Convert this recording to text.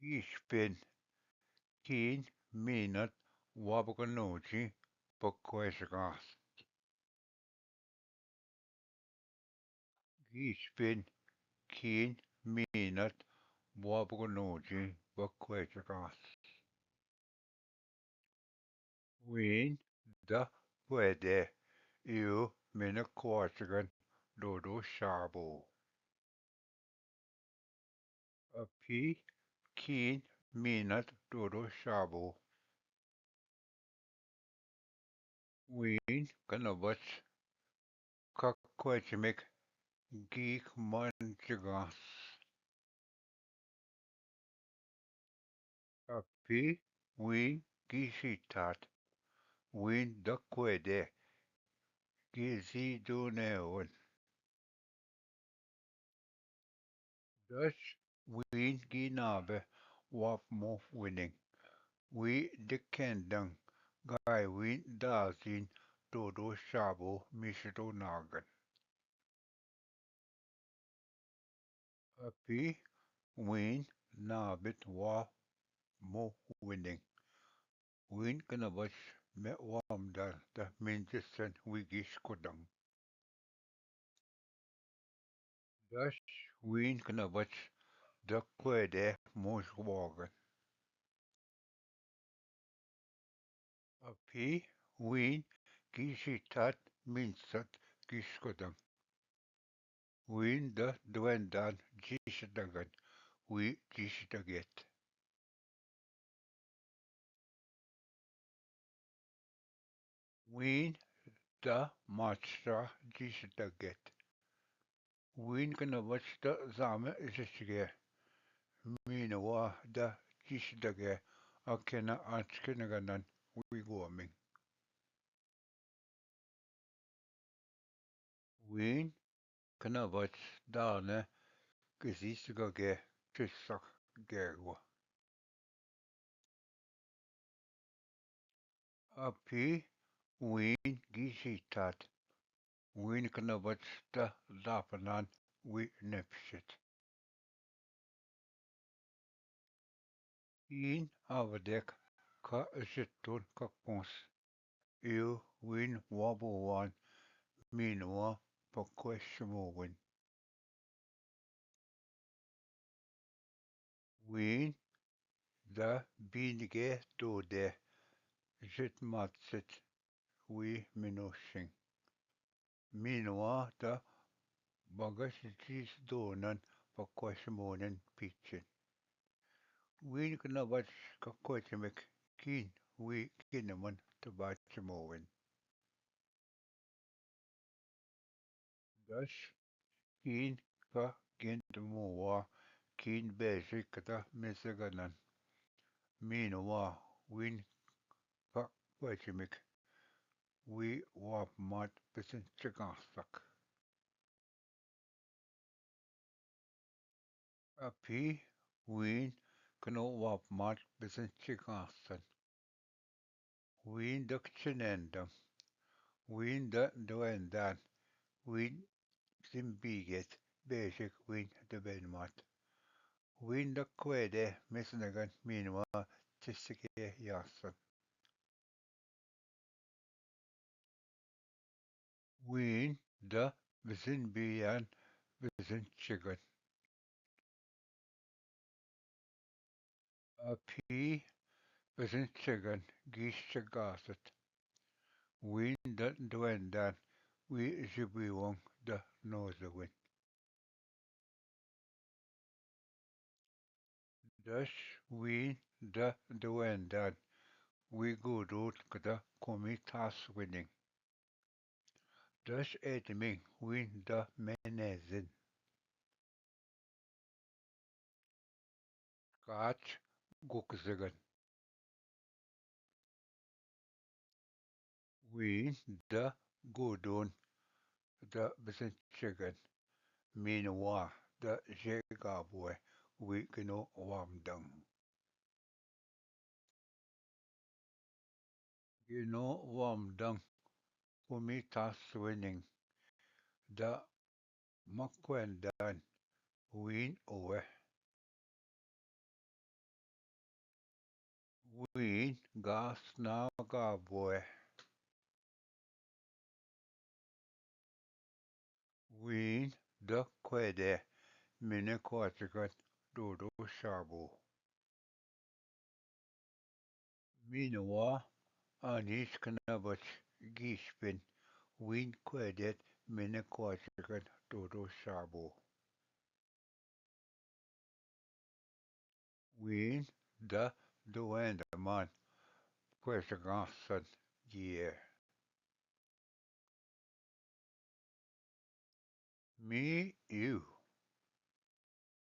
Ishpin, Keen, Minut, waabgonoojiinh, Bokwejagath. Ishpin, Keen, Minut, waabgonoojiinh, Bokwejagath. Ween, da Wede, Ew, Minakwajagan, Dodo Shabo. A P, Keen, Minut, Dodo Shabo. Ween, Kanabach, Kakwajimik, Geek Manjagath. Api, win, gishitat, win dakwede, giziduneon. Dutch, win ginabe, wap mo winning. We dekendang, guy win dazin, dodo shabo, mishido nagan. Api, win, nabit wa mo winning. Win kanabach, me wamdal, da minjisen wigish kodang. Dutch, win kanabach, dakwede, moswagan. Api, win, gishitat, minsat, gishkodam. Win da dwendan, gishdagan, we gishdaget. Win da machra gishdaget. Win kanavachta zame ishige. Minawa da gishdage. Akena achkenaganan, we warming. Win kanavach dane, gizisgage, tisak gerwa. Api, win gishitat. Win knabachta zapanan we nepshit. In avadek ka zitun kakons. Eu win wabuwan minwa pakweshmowin. Win da binige dode zitmatsit we minoshing. Minwa da bagashis donan pakweshmonin pitchin. Win knabach kakwachimek kin we kineman tibaadjimowin. Thus, keen ka gindamowa keen basic kata misaganan. Meanwhile, win ka wajimik we wap mat bisin chigasak. Api win kano wap mat bisin chigasan. Win dak chinendam. Win da duendan. Win simbiget basic win da benmat. Win da kwede misnagan meanwhile tisike yasan. Win da bizin biyan bizin chigan. A P bizin chigan gish chigasat. Win da dwendan we zibiwong da nozawin. Dus win da dwendan we gudut kada komitas winning. Dus etming win da menezin. Kach gukzigan. Win da gudun da bizin chigan. Meanwhile, the Zimbabwe we gino wamdang. Gino wamdang umita swinning. The makwendan win owe. gas na gaboe. Win de kwede mine kwatigat dodo shabu. Minawa anis kanabat gishpin. Win kwedet mine kwatigat dodo shabu. Win de duende man kwetigasan year. Me, you.